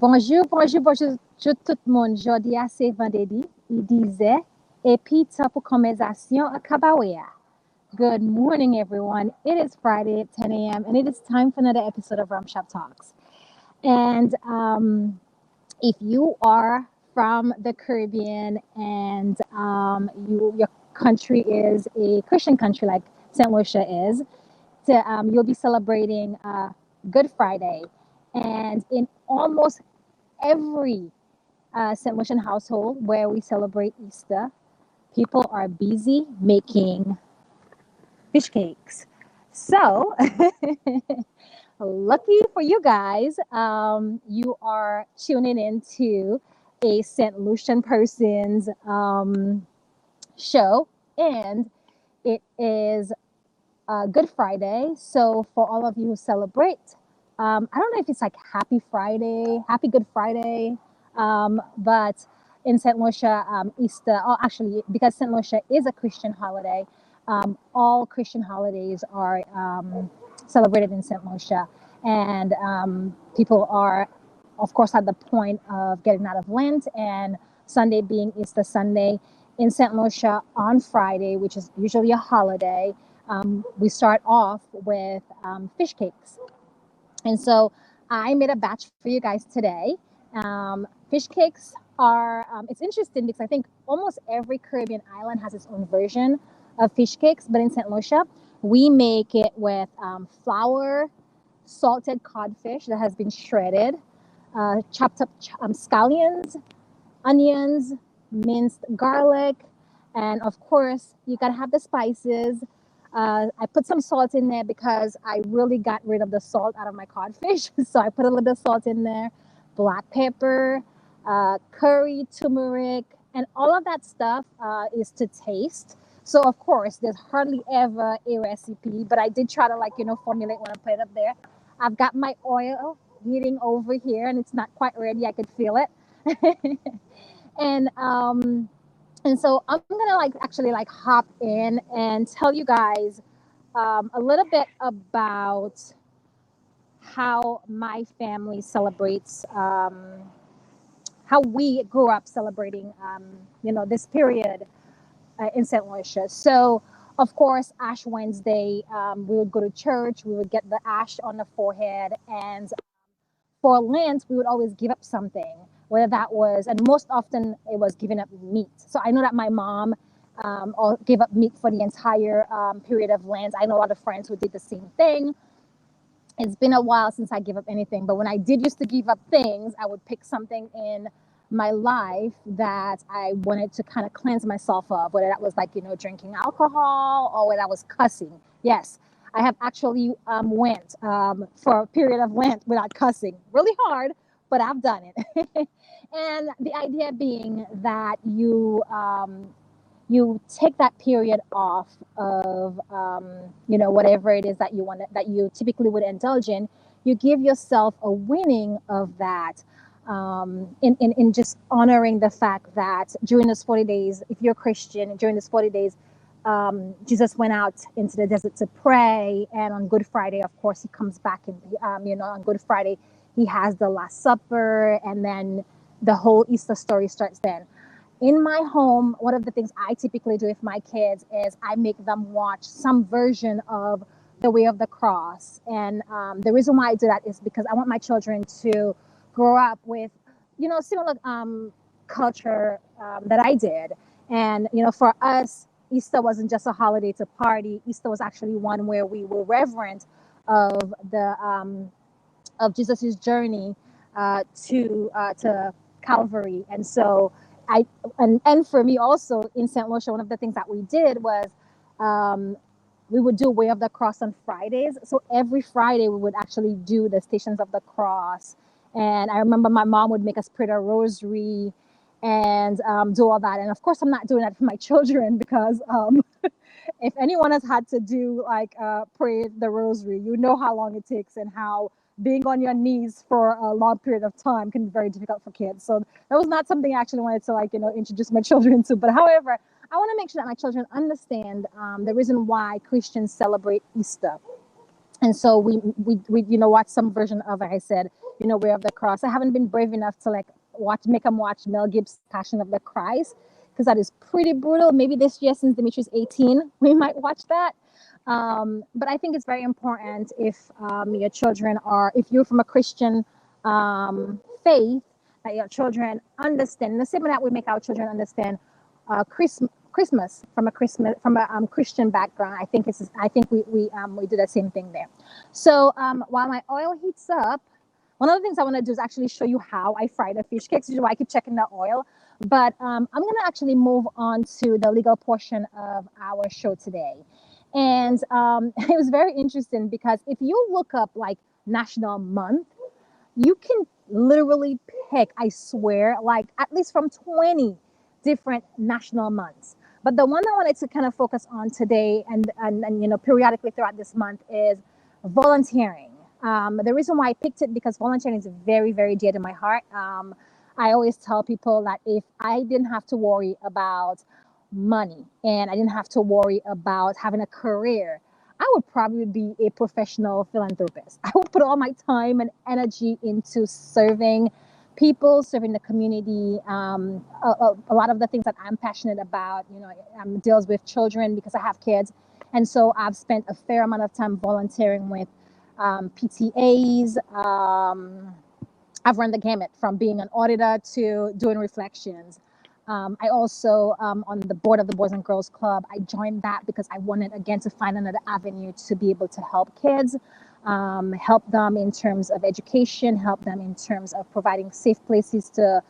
Bonjour, bonjour, bonjour, tout le monde. Jodi a c'est vendredi. Il disait, et puis temps pour conversation à Kabawea. Good morning, everyone. It is Friday at 10 a.m. and it is time for another episode of Rum Shop Talks. And if you are from the Caribbean and your country is a Christian country like St. Lucia is, you'll be celebrating Good Friday. And in almost every St. Lucian household where we celebrate Easter, people are busy making fish cakes. So, lucky for you guys, you are tuning into a St. Lucian person's show, and it is Good Friday. So, for all of you who celebrate, I don't know if it's like Happy Friday, Happy Good Friday, but in St. Lucia, Easter, oh, actually, because St. Lucia is a Christian holiday, all Christian holidays are celebrated in St. Lucia. And people are, of course, at the point of getting out of Lent, and Sunday being Easter Sunday. In St. Lucia on Friday, which is usually a holiday, we start off with fish cakes. And so I made a batch for you guys today. Fish cakes are, it's interesting because I think almost every Caribbean island has its own version of fish cakes, but in St. Lucia, we make it with flour, salted codfish that has been shredded, chopped up scallions, onions, minced garlic, and of course, you gotta have the spices. I put some salt in there because I really got rid of the salt out of my codfish. So I put a little bit of salt in there, black pepper, curry, turmeric, and all of that stuff is to taste. So of course, there's hardly ever a recipe, but I did try to formulate when I put it up there. I've got my oil heating over here, and it's not quite ready. I could feel it. And so I'm gonna actually hop in and tell you guys a little bit about how my family celebrates, how we grew up celebrating, this period in St. Lucia. So, of course, Ash Wednesday, we would go to church, we would get the ash on the forehead, and for Lent, we would always give up something, whether that was, and most often it was giving up meat. So I know that my mom gave up meat for the entire period of Lent. I know a lot of friends who did the same thing. It's been a while since I gave up anything, but when I did used to give up things, I would pick something in my life that I wanted to kind of cleanse myself of, whether that was drinking alcohol or whether that was cussing. Yes, I have actually went for a period of Lent without cussing. Really hard, but I've done it. And the idea being that you take that period off of whatever it is that you typically would indulge in. You give yourself a winning of that. In just honoring the fact that during those 40 days, if you're a Christian, during those 40 days, Jesus went out into the desert to pray. And on Good Friday, of course, he comes back and, on Good Friday, he has the Last Supper, and then the whole Easter story starts then. In my home, one of the things I typically do with my kids is I make them watch some version of The Way of the Cross. And the reason why I do that is because I want my children to grow up with, similar culture that I did. And, for us, Easter wasn't just a holiday to party. Easter was actually one where we were reverent of of Jesus's journey to Calvary. And so and for me also in St. Lucia, one of the things that we did was we would do Way of the Cross on Fridays. So every Friday we would actually do the Stations of the Cross. And I remember my mom would make us pray the rosary and do all that. And of course, I'm not doing that for my children because if anyone has had to do pray the rosary, you know how long it takes and how being on your knees for a long period of time can be very difficult for kids. So that was not something I actually wanted to introduce my children to. But however, I want to make sure that my children understand the reason why Christians celebrate Easter. And so we watch some version of, like I said, Way of the Cross. I haven't been brave enough to like make them watch Mel Gibson's Passion of the Christ, because that is pretty brutal. Maybe this year, since Dimitri's 18, we might watch that. But I think it's very important if your children if you're from a Christian faith, that your children understand the same way that we make our children understand Christmas from a Christian background. I think we do the same thing there. So while my oil heats up, one of the things I want to do is actually show you how I fry the fish cakes. Which is why I keep checking the oil. But I'm going to actually move on to the legal portion of our show today. And it was very interesting because if you look up like National Month, you can literally pick, I swear, like at least from 20 different national months. But the one I wanted to kind of focus on today and periodically throughout this month is volunteering. The reason why I picked it, because volunteering is very, very dear to my heart. I always tell people that if I didn't have to worry about money and I didn't have to worry about having a career, I would probably be a professional philanthropist. I would put all my time and energy into serving people, serving the community. A lot of the things that I'm passionate about, deals with children because I have kids. And so I've spent a fair amount of time volunteering with PTAs. I've run the gamut from being an auditor to doing reflections. I also, on the board of the Boys and Girls Club, I joined that because I wanted, again, to find another avenue to be able to help kids, help them in terms of education, help them in terms of providing safe places to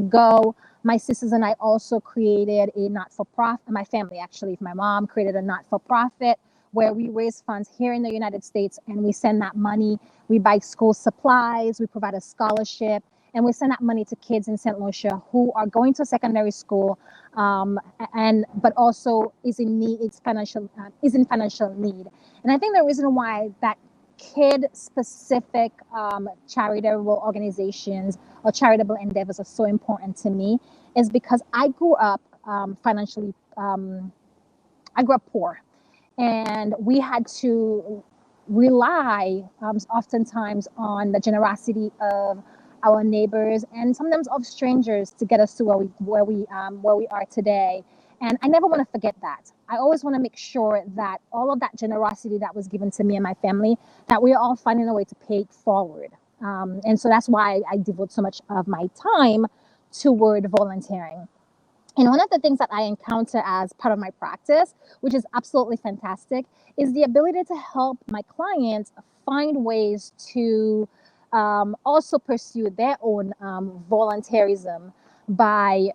go. My sisters and I also created a not-for-profit, my family actually, my mom created a not-for-profit where we raise funds here in the United States and we send that money. We buy school supplies, we provide a scholarship, and we send that money to kids in St. Lucia who are going to secondary school, but also is in financial need. And I think the reason why that kid-specific charitable organizations or charitable endeavors are so important to me is because I grew up financially. I grew up poor, and we had to rely oftentimes on the generosity of our neighbors and sometimes of strangers to get us to where we are today. And I never want to forget that. I always want to make sure that all of that generosity that was given to me and my family, that we are all finding a way to pay it forward. And so that's why I devote so much of my time toward volunteering. And one of the things that I encounter as part of my practice, which is absolutely fantastic, is the ability to help my clients find ways to also pursue their own volunteerism by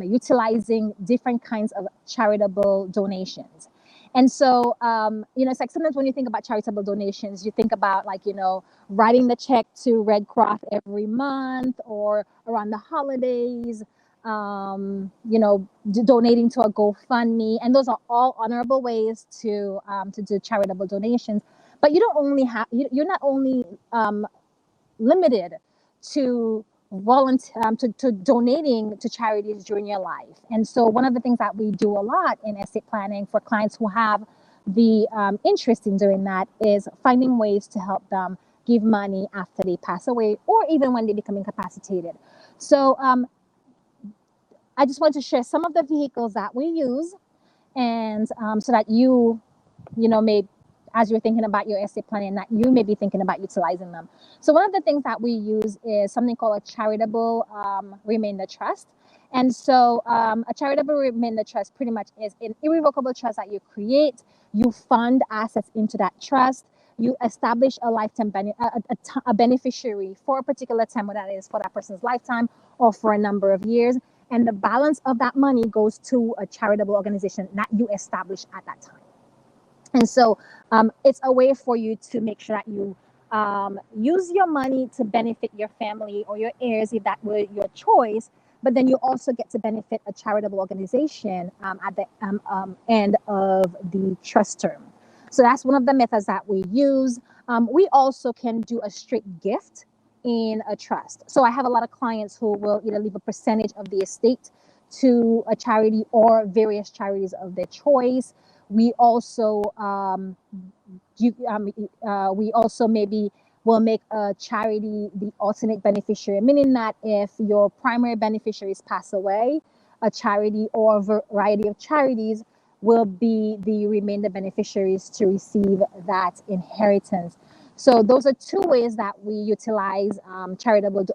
utilizing different kinds of charitable donations. And so, it's like sometimes when you think about charitable donations, you think about writing the check to Red Cross every month or around the holidays, donating to a GoFundMe, and those are all honorable ways to do charitable donations. But you don't only have you're not only limited to to donating to charities during your life. And so one of the things that we do a lot in estate planning for clients who have the interest in doing that is finding ways to help them give money after they pass away or even when they become incapacitated. So I just want to share some of the vehicles that we use, and so that you may, as you're thinking about your estate planning, that you may be thinking about utilizing them. So one of the things that we use is something called a charitable remainder trust. And so a charitable remainder trust pretty much is an irrevocable trust that you create. You fund assets into that trust. You establish a lifetime a beneficiary for a particular time, whether that is for that person's lifetime or for a number of years. And the balance of that money goes to a charitable organization that you establish at that time. And so it's a way for you to make sure that you use your money to benefit your family or your heirs, if that were your choice. But then you also get to benefit a charitable organization at the end of the trust term. So that's one of the methods that we use. We also can do a straight gift in a trust. So I have a lot of clients who will either leave a percentage of the estate to a charity or various charities of their choice. We also maybe will make a charity the alternate beneficiary, meaning that if your primary beneficiaries pass away, a charity or a variety of charities will be the remainder beneficiaries to receive that inheritance. So those are two ways that we utilize charitable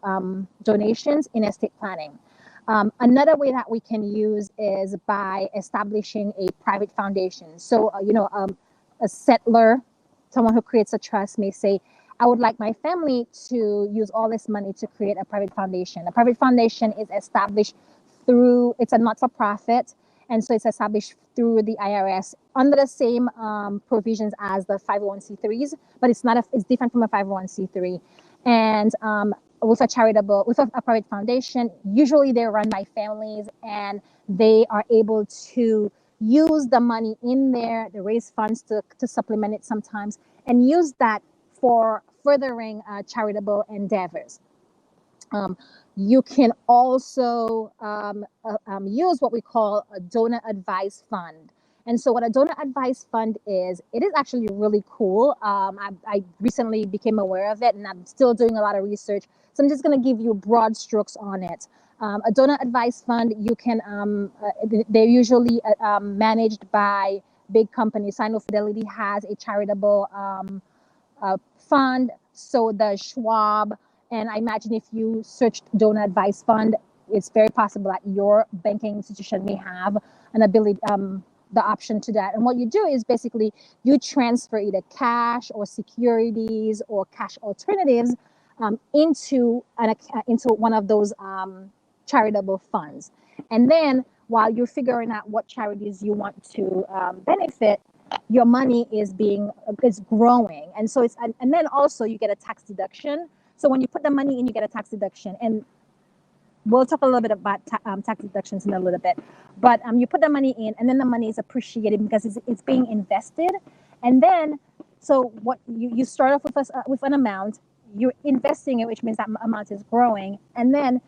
donations in estate planning. Another way that we can use is by establishing a private foundation. So, a settler, someone who creates a trust may say, I would like my family to use all this money to create a private foundation. A private foundation is established through, it's a not-for-profit, and so it's established through the IRS under the same provisions as the 501c3s, but it's not it's different from a 501c3. And with a private foundation, usually they're run by families, and they are able to use the money in there, they raise funds to supplement it sometimes, and use that for furthering charitable endeavors. You can also use what we call a donor advised fund. And so what a donor advised fund is, it is actually really cool. I recently became aware of it, and I'm still doing a lot of research. So I'm just going to give you broad strokes on it. A donor advised fund, you can, they're usually managed by big companies. So I know Fidelity has a charitable fund, so does Schwab. And I imagine if you searched donor advised fund, it's very possible that your banking institution may have an ability, the option to that. And what you do is basically you transfer either cash or securities or cash alternatives into one of those charitable funds. And then while you're figuring out what charities you want to benefit, your money is growing. And so and then also you get a tax deduction. So when you put the money in, you get a tax deduction. And we'll talk a little bit about tax deductions in a little bit. But you put the money in, and then the money is appreciated because it's being invested. And then, so what you start off with an amount, you're investing it, which means that amount is growing. And then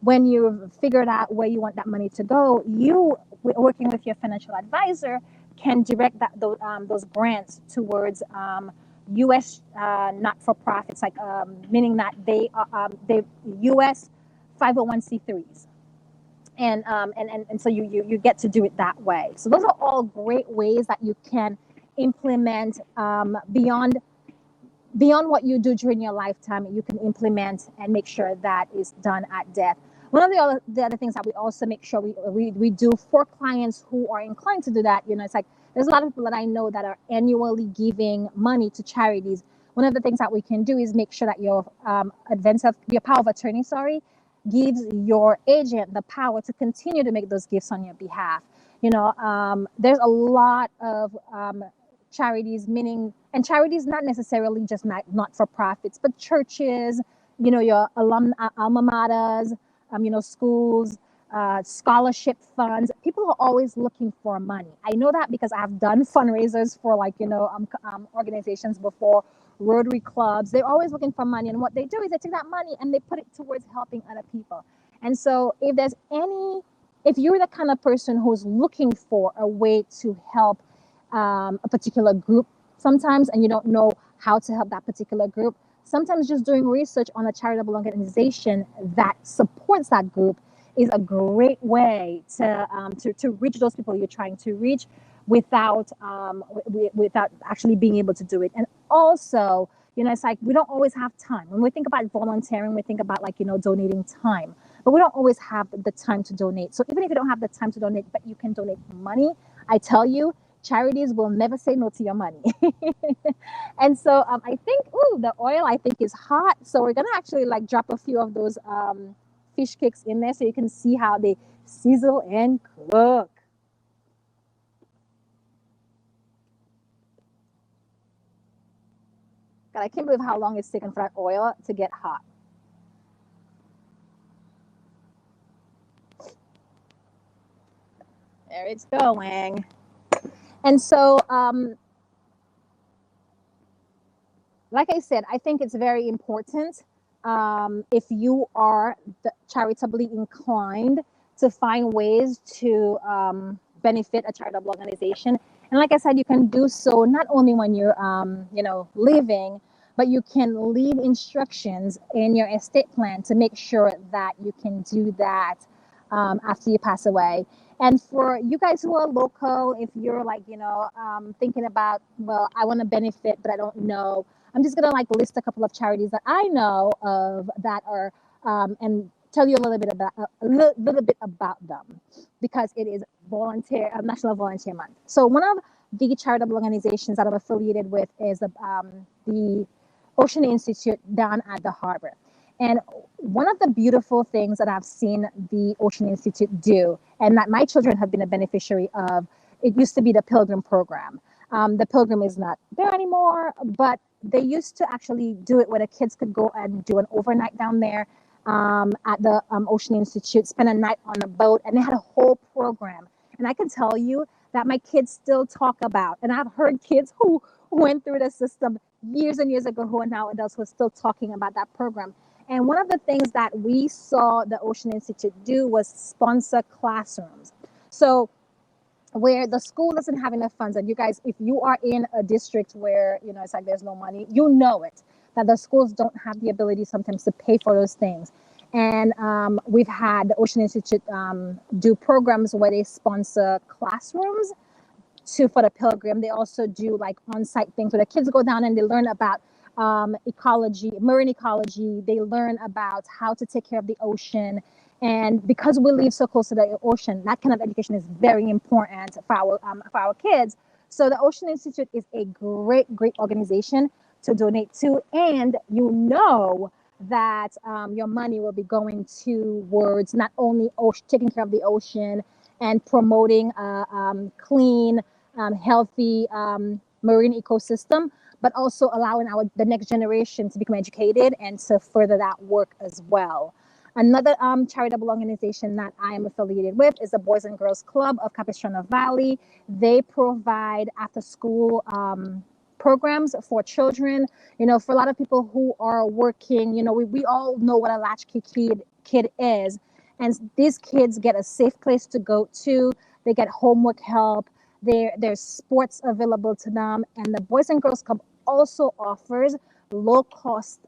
when you've figured out where you want that money to go, you, working with your financial advisor, can direct those grants towards U.S. not-for-profits, like meaning that they U.S. 501c3s, and so you get to do it that way. So those are all great ways that you can implement beyond what you do during your lifetime. You can implement and make sure that is done at death. One of the other things that we also make sure we do for clients who are inclined to do that, it's like there's a lot of people that I know that are annually giving money to charities. One of the things that we can do is make sure that your power of attorney, gives your agent the power to continue to make those gifts on your behalf. There's a lot of charities, and charities not necessarily just not for profits, but churches, your alma maters, schools, scholarship funds. People are always looking for money. I know that because I've done fundraisers for organizations before, Rotary clubs. They're always looking for money, and what they do is they take that money and they put it towards helping other people. And so if you're the kind of person who's looking for a way to help a particular group sometimes, and you don't know how to help that particular group, sometimes just doing research on a charitable organization that supports that group is a great way to reach those people you're trying to reach without actually being able to do it. And also, it's like we don't always have time. When we think about volunteering, we think about donating time, but we don't always have the time to donate. So even if you don't have the time to donate, but you can donate money, I tell you, charities will never say no to your money. And so I think, the oil I think is hot. So we're gonna actually drop a few of those fish cakes in there so you can see how they sizzle and cook. God, I can't believe how long it's taken for that oil to get hot. There it's going. And so, like I said, I think it's very important if you are charitably inclined to find ways to benefit a charitable organization. And like I said, you can do so not only when you're, living, but you can leave instructions in your estate plan to make sure that you can do that after you pass away. And for you guys who are local, if you're like, thinking about, well, I want to benefit, but I don't know, I'm just going to like list a couple of charities that I know of that are, and tell you a little bit about them, because it is National Volunteer Month. So one of the charitable organizations that I'm affiliated with is the Ocean Institute down at the harbor. And one of the beautiful things that I've seen the Ocean Institute do, and that my children have been a beneficiary of, it used to be the Pilgrim program. The Pilgrim is not there anymore, but they used to actually do it where the kids could go and do an overnight down there at the Ocean Institute, spend a night on a boat, and they had a whole program. And I can tell you that my kids still talk about, and I've heard kids who went through the system years and years ago who are now adults who are still talking about that program. And one of the things that we saw the Ocean Institute do was sponsor classrooms. So where the school doesn't have enough funds, and you guys, if you are in a district where, it's like there's no money, that the schools don't have the ability sometimes to pay for those things. And we've had the Ocean Institute do programs where they sponsor classrooms for the Pilgrim. They also do like on-site things where the kids go down and they learn about ecology, marine ecology. They learn about how to take care of the ocean. And because we live so close to the ocean, that kind of education is very important for our kids. So the Ocean Institute is a great organization to donate to, and that your money will be going towards not only taking care of the ocean and promoting clean, healthy marine ecosystem, but also allowing the next generation to become educated and to further that work as well. Another charitable organization that I am affiliated with is the Boys and Girls Club of Capistrano Valley. They provide after-school programs for children. For a lot of people who are working, we all know what a latchkey kid is. And these kids get a safe place to go to. They get homework help. There's sports available to them. And the Boys and Girls Club also offers low-cost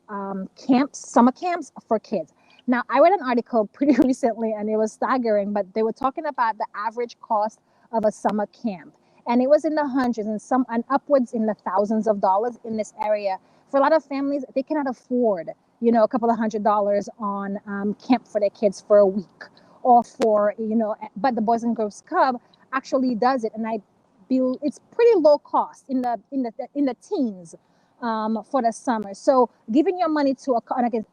summer camps for kids. Now, I read an article pretty recently, and it was staggering, but they were talking about the average cost of a summer camp. And it was in the hundreds and upwards in the thousands of dollars in this area. For a lot of families, they cannot afford, a couple of $100 on camp for their kids for a week, or but the Boys and Girls Club actually does it. And it's pretty low cost in the teens for the summer. So giving your money to an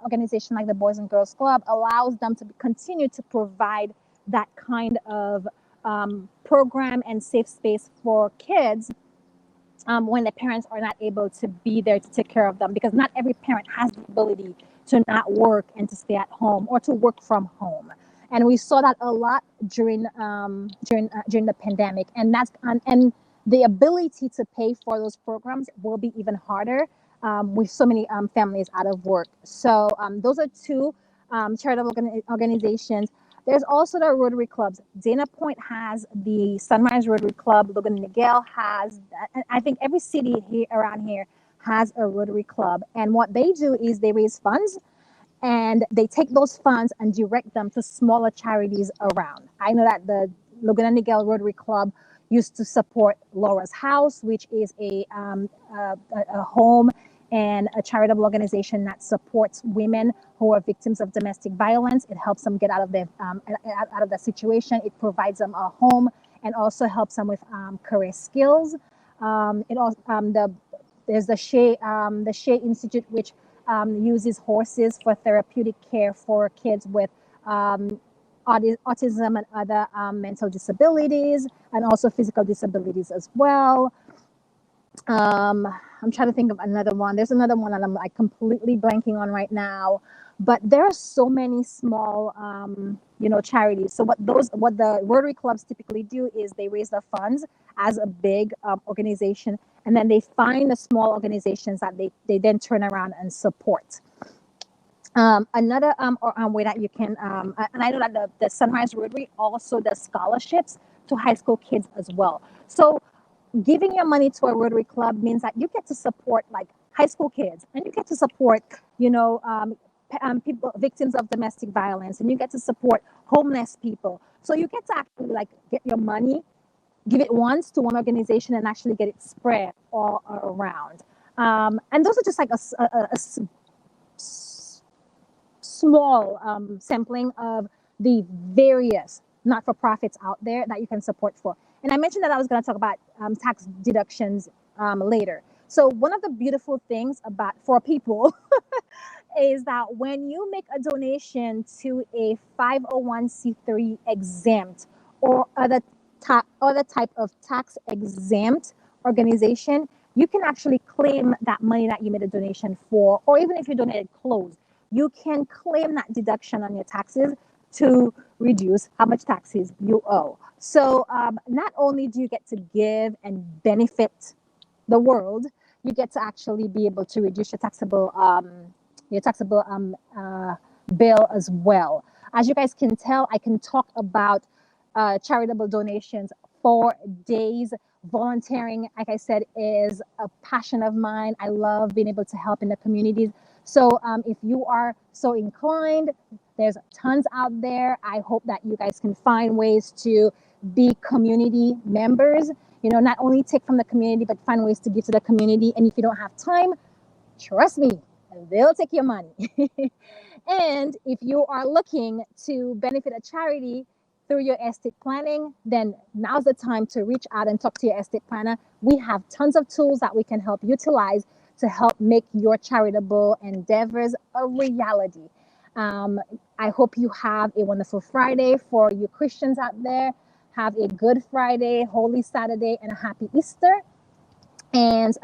organization like the Boys and Girls Club allows them to continue to provide that kind of program and safe space for kids when the parents are not able to be there to take care of them, because not every parent has the ability to not work and to stay at home or to work from home. And we saw that a lot during the pandemic, and the ability to pay for those programs will be even harder with so many families out of work. So those are two charitable organizations. There's also the Rotary clubs. Dana Point has the Sunrise Rotary Club. Logan-Miguel has, I think every city around here has a Rotary club. And what they do is they raise funds, and they take those funds and direct them to smaller charities around. I know that the Logan-Miguel Rotary Club used to support Laura's House, which is a home and a charitable organization that supports women who are victims of domestic violence. It helps them get out of the situation. It provides them a home and also helps them with career skills. There's the Shea Institute, which uses horses for therapeutic care for kids with autism and other mental disabilities, and also physical disabilities as well. I'm trying to think of another one. There's another one that I'm like completely blanking on right now, but there are so many small, charities. So what the Rotary clubs typically do is they raise the funds as a big organization, and then they find the small organizations that they then turn around and support. Another way that you can, and I know that the Sunrise Rotary also does scholarships to high school kids as well. So giving your money to a Rotary club means that you get to support like high school kids, and you get to support, you know, people, victims of domestic violence, and you get to support homeless people. So you get to actually like get your money, give it once to one organization, and actually get it spread all around. And those are just like small sampling of the various not-for-profits out there that you can support for. And I mentioned that I was going to talk about tax deductions later. So one of the beautiful things about for people is that when you make a donation to a 501c3 exempt or other type of tax exempt organization, you can actually claim that money that you made a donation for, or even if you donated clothes, you can claim that deduction on your taxes to reduce how much taxes you owe. So not only do you get to give and benefit the world, you get to actually be able to reduce your taxable bill as well. As you guys can tell, I can talk about charitable donations for days. Volunteering, like I said, is a passion of mine. I love being able to help in the communities. So if you are so inclined, there's tons out there. I hope that you guys can find ways to be community members. You know, not only take from the community, but find ways to give to the community. And if you don't have time, trust me, they'll take your money. And if you are looking to benefit a charity through your estate planning, then now's the time to reach out and talk to your estate planner. We have tons of tools that we can help utilize to help make your charitable endeavors a reality. I hope you have a wonderful Friday. For you Christians out there, have a good Friday, Holy Saturday, and a happy Easter. And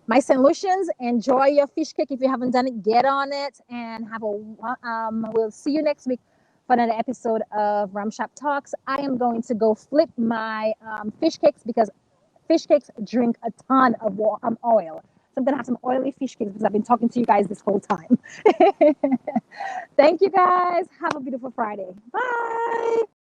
my St. Lucians, enjoy your fish cake. If you haven't done it, get on it, and have a we'll see you next week for another episode of Ram Shop Talks. I am going to go flip my fish cakes because fish cakes drink a ton of oil. So I'm gonna have some oily fish cakes because I've been talking to you guys this whole time. Thank you guys. Have a beautiful Friday. Bye.